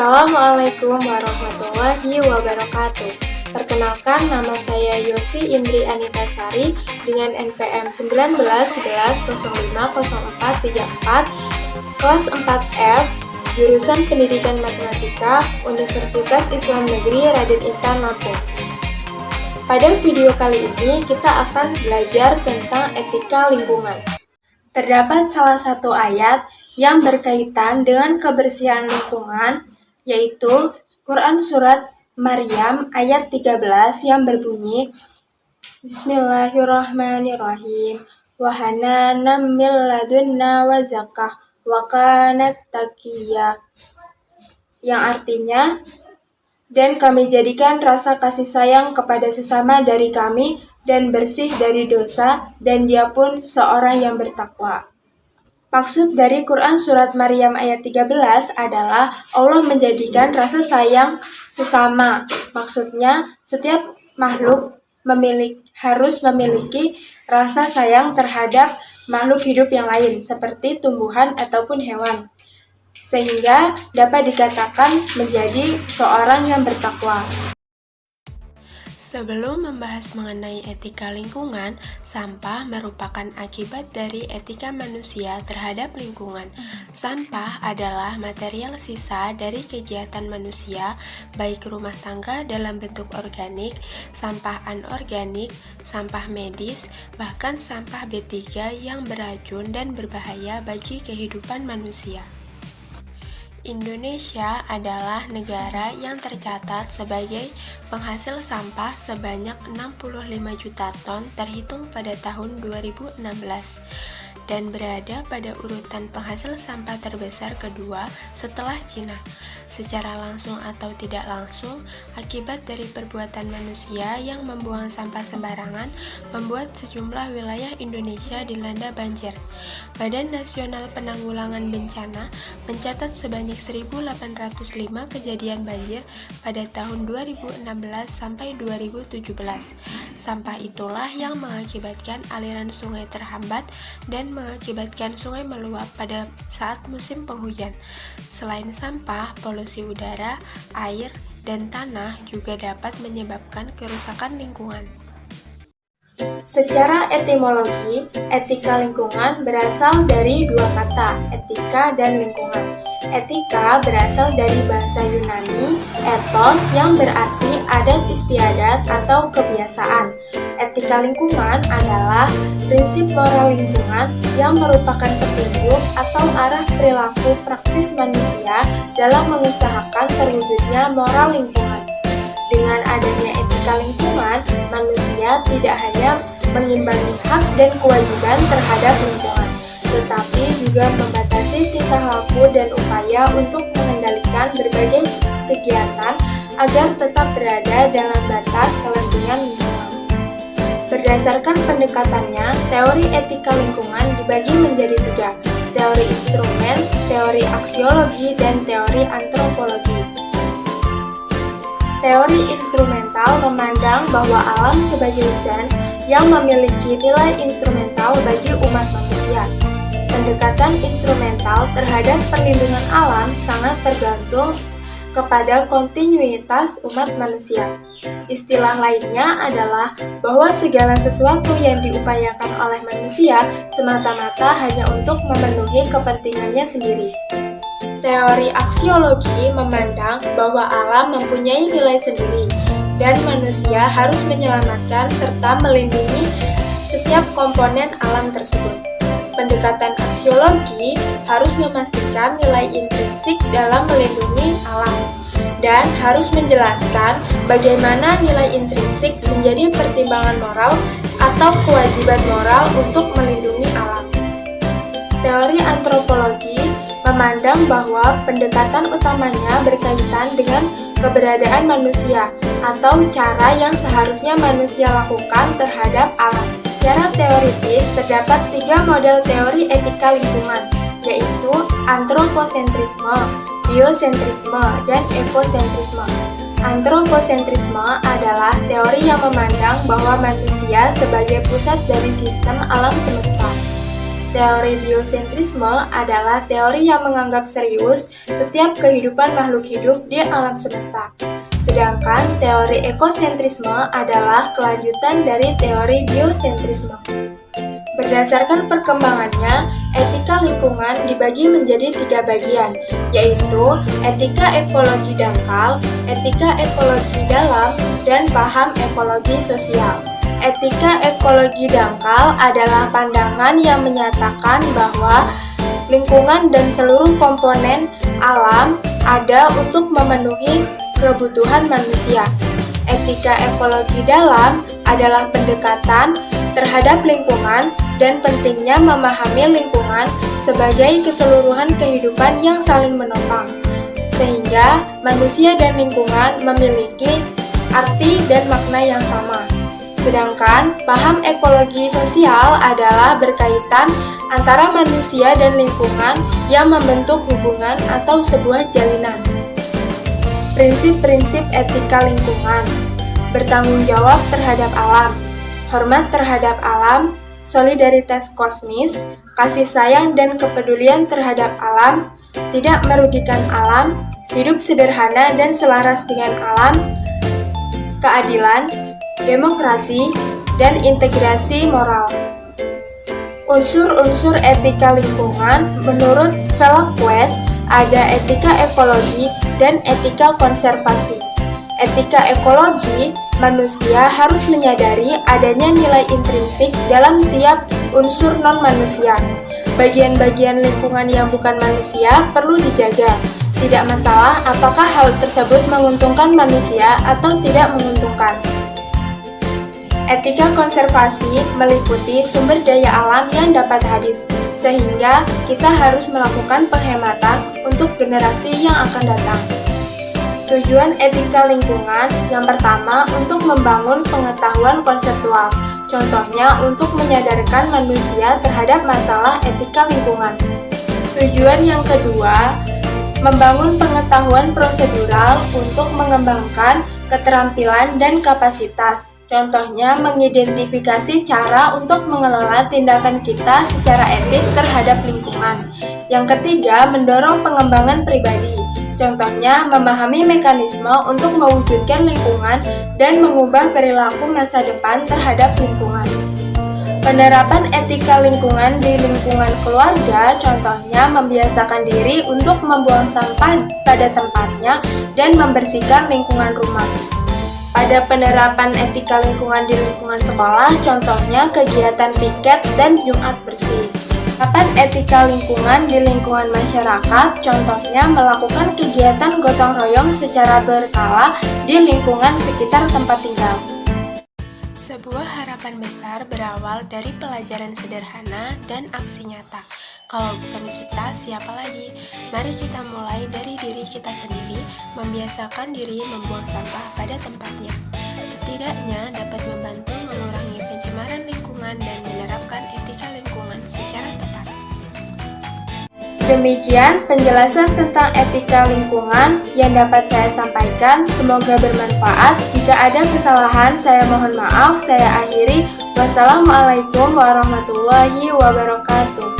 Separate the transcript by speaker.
Speaker 1: Assalamualaikum warahmatullahi wabarakatuh. Perkenalkan, nama saya Yosi Indri Anitasari dengan NPM 1911050434, kelas 4F, jurusan Pendidikan Matematika, Universitas Islam Negeri Raden Intan Lampung. Pada video kali ini kita akan belajar tentang etika lingkungan. Terdapat salah satu ayat yang berkaitan dengan kebersihan lingkungan, yaitu Quran Surat Maryam ayat 13 yang berbunyi, Bismillahirrahmanirrahim, wa hananan min ladunna wa zakah wa kanat taqiyya, yang artinya, dan kami jadikan rasa kasih sayang kepada sesama dari kami dan bersih dari dosa, dan dia pun seorang yang bertakwa. Maksud dari Quran Surat Maryam ayat 13 adalah Allah menjadikan rasa sayang sesama. Maksudnya, setiap makhluk harus memiliki rasa sayang terhadap makhluk hidup yang lain, seperti tumbuhan ataupun hewan, sehingga dapat dikatakan menjadi seseorang yang bertakwa.
Speaker 2: Sebelum membahas mengenai etika lingkungan, sampah merupakan akibat dari etika manusia terhadap lingkungan. Sampah adalah material sisa dari kegiatan manusia, baik rumah tangga dalam bentuk organik, sampah anorganik, sampah medis, bahkan sampah B3 yang beracun dan berbahaya bagi kehidupan manusia. Indonesia adalah negara yang tercatat sebagai penghasil sampah sebanyak 65 juta ton terhitung pada tahun 2016 dan berada pada urutan penghasil sampah terbesar kedua setelah Cina. Secara langsung atau tidak langsung, akibat dari perbuatan manusia yang membuang sampah sembarangan membuat sejumlah wilayah Indonesia dilanda banjir. Badan Nasional Penanggulangan Bencana mencatat sebanyak 1.805 kejadian banjir pada tahun 2016 sampai 2017. Sampah itulah yang mengakibatkan aliran sungai terhambat dan mengakibatkan sungai meluap pada saat musim penghujan. Selain sampah, polusi udara, air, dan tanah juga dapat menyebabkan kerusakan lingkungan.
Speaker 1: Secara etimologi, etika lingkungan berasal dari dua kata, etika dan lingkungan. Etika berasal dari bahasa Yunani, ethos, yang berarti adat istiadat atau kebiasaan. Etika lingkungan adalah prinsip moral lingkungan yang merupakan petunjuk atau arah perilaku praktis manusia dalam mengusahakan terwujudnya moral lingkungan. Dengan adanya etika lingkungan, manusia tidak hanya mengimbangi hak dan kewajiban terhadap lingkungan, tetapi juga membatasi tingkah laku dan upaya untuk mengendalikan berbagai kegiatan agar tetap berada dalam batas kepentingan lingkungan. Berdasarkan pendekatannya, teori etika lingkungan dibagi menjadi tiga, teori instrumen, teori aksiologi, dan teori antropologi. Teori instrumental memandang bahwa alam sebagai zat yang memiliki nilai instrumental bagi umat manusia. Pendekatan instrumental terhadap perlindungan alam sangat tergantung kepada kontinuitas umat manusia. Istilah lainnya adalah bahwa segala sesuatu yang diupayakan oleh manusia semata-mata hanya untuk memenuhi kepentingannya sendiri. Teori aksiologi memandang bahwa alam mempunyai nilai sendiri dan manusia harus menyelamatkan serta melindungi setiap komponen alam tersebut. Pendekatan aksiologi harus memastikan nilai intrinsik dalam melindungi alam dan harus menjelaskan bagaimana nilai intrinsik menjadi pertimbangan moral atau kewajiban moral untuk melindungi alam. Teori antropologi memandang bahwa pendekatan utamanya berkaitan dengan keberadaan manusia atau cara yang seharusnya manusia lakukan terhadap alam. Secara teoritis, terdapat tiga model teori etika lingkungan, yaitu antroposentrisme, biosentrisme, dan ekosentrisme. Antroposentrisme adalah teori yang memandang bahwa manusia sebagai pusat dari sistem alam semesta. Teori biosentrisme adalah teori yang menganggap serius setiap kehidupan makhluk hidup di alam semesta. Sedangkan teori ekosentrisme adalah kelanjutan dari teori biosentrisme. Berdasarkan perkembangannya, etika lingkungan dibagi menjadi 3 bagian, yaitu etika ekologi dangkal, etika ekologi dalam, dan paham ekologi sosial. Etika ekologi dangkal adalah pandangan yang menyatakan bahwa lingkungan dan seluruh komponen alam ada untuk memenuhi kebutuhan manusia. Etika ekologi dalam adalah pendekatan terhadap lingkungan dan pentingnya memahami lingkungan sebagai keseluruhan kehidupan yang saling menopang, sehingga manusia dan lingkungan memiliki arti dan makna yang sama. Sedangkan paham ekologi sosial adalah berkaitan antara manusia dan lingkungan yang membentuk hubungan atau sebuah jalinan. Prinsip-prinsip etika lingkungan: bertanggung jawab terhadap alam, hormat terhadap alam, solidaritas kosmis, kasih sayang dan kepedulian terhadap alam, tidak merugikan alam, hidup sederhana dan selaras dengan alam, keadilan, demokrasi, dan integrasi moral. Unsur-unsur etika lingkungan menurut Velasquez ada etika ekologi dan etika konservasi. Etika ekologi, manusia harus menyadari adanya nilai intrinsik dalam tiap unsur non-manusia. Bagian-bagian lingkungan yang bukan manusia perlu dijaga. Tidak masalah apakah hal tersebut menguntungkan manusia atau tidak menguntungkan. Etika konservasi meliputi sumber daya alam yang dapat habis, sehingga kita harus melakukan penghematan untuk generasi yang akan datang. Tujuan etika lingkungan yang pertama untuk membangun pengetahuan konseptual, contohnya untuk menyadarkan manusia terhadap masalah etika lingkungan. Tujuan yang kedua, membangun pengetahuan prosedural untuk mengembangkan keterampilan dan kapasitas, contohnya mengidentifikasi cara untuk mengelola tindakan kita secara etis terhadap lingkungan. Yang ketiga, mendorong pengembangan pribadi. Contohnya, memahami mekanisme untuk mewujudkan lingkungan dan mengubah perilaku masa depan terhadap lingkungan. Penerapan etika lingkungan di lingkungan keluarga, contohnya membiasakan diri untuk membuang sampah pada tempatnya dan membersihkan lingkungan rumah. Pada penerapan etika lingkungan di lingkungan sekolah, contohnya kegiatan piket dan Jumat bersih. Penerapan etika lingkungan di lingkungan masyarakat, contohnya melakukan kegiatan gotong royong secara berkala di lingkungan sekitar tempat tinggal.
Speaker 2: Sebuah harapan besar berawal dari pelajaran sederhana dan aksi nyata. Kalau bukan kita, siapa lagi? Mari kita mulai dari diri kita sendiri, membiasakan diri membuang sampah pada tempatnya. Setidaknya dapat membantu mengurangi pencemaran lingkungan dan menerapkan etika lingkungan secara tepat.
Speaker 1: Demikian penjelasan tentang etika lingkungan yang dapat saya sampaikan. Semoga bermanfaat. Jika ada kesalahan, saya mohon maaf. Saya akhiri. Wassalamualaikum warahmatullahi wabarakatuh.